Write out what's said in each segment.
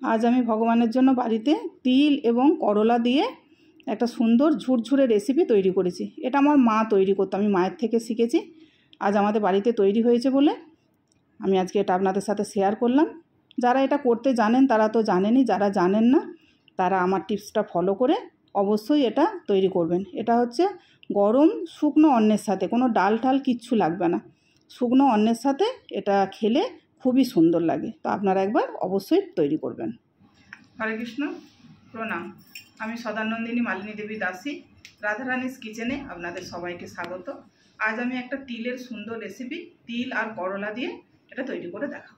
আজ আমি ভগবানের জন্য বাড়িতে তিল এবং করলা দিয়ে একটা সুন্দর ঝুরঝুরে রেসিপি তৈরি করেছি। এটা আমার মা তৈরি করতো, আমি মায়ের থেকে শিখেছি। আজ আমাদের বাড়িতে তৈরি হয়েছে বলে আমি আজকে এটা আপনাদের সাথে শেয়ার করলাম। যারা এটা করতে জানেন তারা তো জানেনই, যারা জানেন না তারা আমার টিপসটা ফলো করে অবশ্যই এটা তৈরি করবেন। এটা হচ্ছে গরম শুকনো অন্নের সাথে, কোনো ডাল ঠাল কিচ্ছু লাগবে না, শুকনো অন্নের সাথে এটা খেলে খুবই সুন্দর লাগে। তো আপনারা একবার অবশ্যই তৈরি করবেন। হরে কৃষ্ণ, প্রণাম। আমি সদানন্দিনী মালিনী দেবী দাসী, রাধারানীস কিচেনে আপনাদের সবাইকে স্বাগত। আজ আমি একটা তিলের সুন্দর রেসিপি, তিল আর করলা দিয়ে এটা তৈরি করে দেখাবো।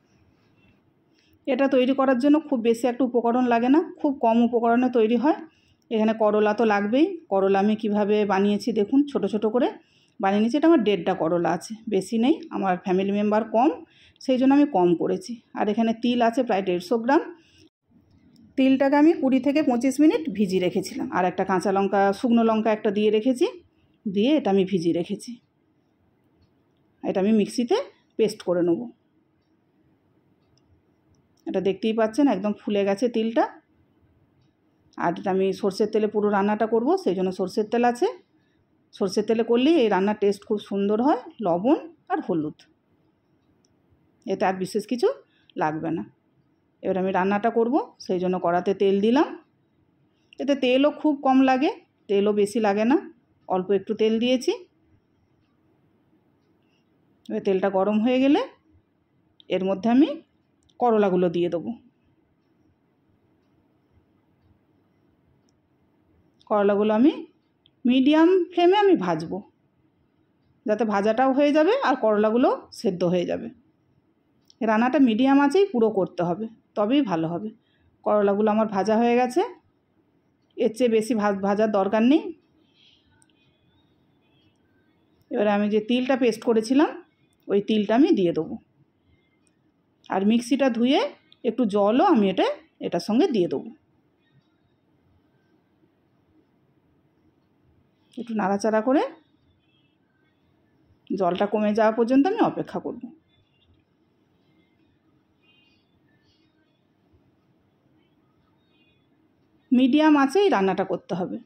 এটা তৈরি করার জন্য খুব বেশি একটা উপকরণ লাগে না, খুব কম উপকরণে তৈরি হয়। এখানে করলা তো লাগবেই। করলা আমি কিভাবে বানিয়েছি দেখুন, ছোট ছোট করে বানিয়ে নিয়েছি। এটা আমার 1.5টা করলা আছে, বেশি নেই, আমার ফ্যামিলি মেম্বার কম, সেই জন্য আমি কম করেছি। আর এখানে তিল আছে প্রায় 150 গ্রাম। তিলটাকে আমি 20 থেকে 25 মিনিট ভিজিয়ে রেখেছিলাম। আর একটা কাঁচা লঙ্কা, শুকনো লঙ্কা একটা দিয়ে রেখেছি, দিয়ে এটা আমি ভিজিয়ে রেখেছি। এটা আমি মিক্সিতে পেস্ট করে নেব। এটা দেখতেই পাচ্ছেন একদম ফুলে গেছে তিলটা। আর এটা আমি সর্ষের তেলে পুরো রান্নাটা করব, সেই জন্য সর্ষের তেল আছে। সর্ষের তেলে করলেই এই রান্নার টেস্ট খুব সুন্দর হয়। লবণ আর হলুদ, এতে আর বিশেষ কিছু লাগবে না। এবার আমি রান্নাটা করব, সেই জন্য কড়াতে তেল দিলাম। এতে তেলও খুব কম লাগে, তেলও বেশি লাগে না, অল্প একটু তেল দিয়েছি। এবার তেলটা গরম হয়ে গেলে এর মধ্যে আমি করলাগুলো দিয়ে দেবো। করলাগুলো আমি মিডিয়াম ফ্লেমে আমি ভাজবো, যাতে ভাজাটাও হয়ে যাবে আর করলাগুলো সেদ্ধ হয়ে যাবে। রান্নাটা মিডিয়াম আঁচেই পুরো করতে হবে, তবেই ভালো হবে। করলাগুলো আমার ভাজা হয়ে গেছে, এর চেয়ে বেশি ভাজার দরকার নেই। এবারে আমি যে তিলটা পেস্ট করেছিলাম ওই তিলটা আমি দিয়ে দেবো। আর মিক্সিটা ধুয়ে একটু জলও আমি এটার সঙ্গে দিয়ে দেবো। একটু নাড়াচাড়া করে জলটা কমে যাওয়া পর্যন্ত আমি অপেক্ষা করব। মিডিয়াম আঁচেই রান্নাটা করতে হবে।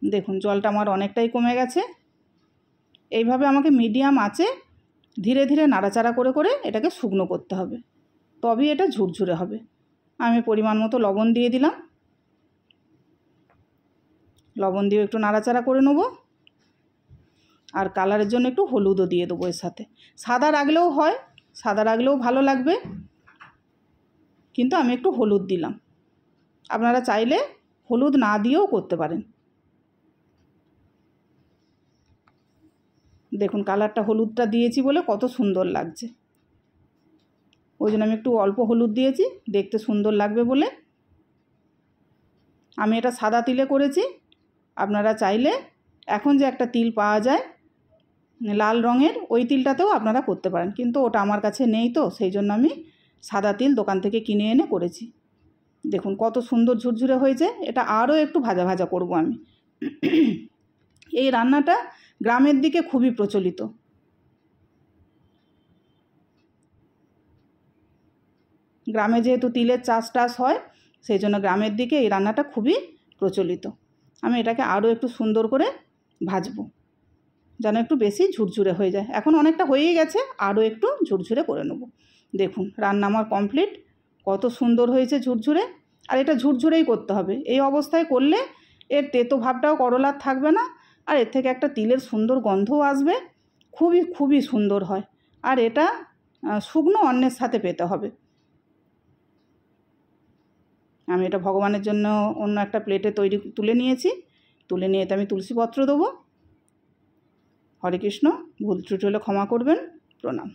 দেখুন জলটা আমার অনেকটাই কমে গেছে। এইভাবে আমাকে মিডিয়াম আঁচে ধীরে ধীরে নাড়াচাড়া করে করে এটাকে শুকনো করতে হবে, তবেই এটা ঝুরঝুরে হবে। আমি পরিমাণ মতো লবণ দিয়ে দিলাম, লবণ দিয়ে একটু নাড়াচাড়া করে নেব। আর কালারের জন্য একটু হলুদও দিয়ে দেবো এর সাথে। সাদা রাখলেও হয়, সাদা রাখলেও ভালো লাগবে, কিন্তু আমি একটু হলুদ দিলাম। আপনারা চাইলে হলুদ না দিয়েও করতে পারেন। দেখুন কালারটা হলুদটা দিয়েছি বলে কত সুন্দর লাগছে, ওই জন্য আমি একটু অল্প হলুদ দিয়েছি, দেখতে সুন্দর লাগবে বলে। আমি এটা সাদা তিলে করেছি। আপনারা চাইলে এখন যে একটা তিল পাওয়া যায় লাল রঙের, ওই তিলটাতেও আপনারা করতে পারেন, কিন্তু ওটা আমার কাছে নেই, তো সেই জন্য আমি সাদা তিল দোকান থেকে কিনে এনে করেছি। দেখুন কত সুন্দর ঝুরঝুরে হয়েছে। এটা আরও একটু ভাজা ভাজা করব আমি। এই রান্নাটা গ্রামের দিকে খুবই প্রচলিত। গ্রামে যেহেতু তিলের চাষ হয়, সেই জন্য গ্রামের দিকে এই রান্নাটা খুবই প্রচলিত। আমি এটাকে আরও একটু সুন্দর করে ভাজবো, যেন একটু বেশি ঝুরঝুরে হয়ে যায়। এখন অনেকটা হয়েই গেছে, আরও একটু ঝুরঝুরে করে নেব। দেখুন রান্না আমার কমপ্লিট, কত সুন্দর হয়েছে ঝুরঝুরে। আর এটা ঝুরঝুরেই করতে হবে, এই অবস্থায় করলে এর তেতো ভাবটাও করলার থাকবে না, আর এর থেকে একটা তিলের সুন্দর গন্ধও আসবে, খুবই খুবই সুন্দর হয়। আর এটা শুকনো অন্নের সাথে পেতে হবে। আমি এটা ভগবানের জন্য অন্য একটা প্লেটে তুলে নিয়েছি। তুলে নিয়ে এতে আমি তুলসী পত্র দেবো। হরে কৃষ্ণ, ভুল ত্রুটি হলে ক্ষমা করবেন, প্রণাম।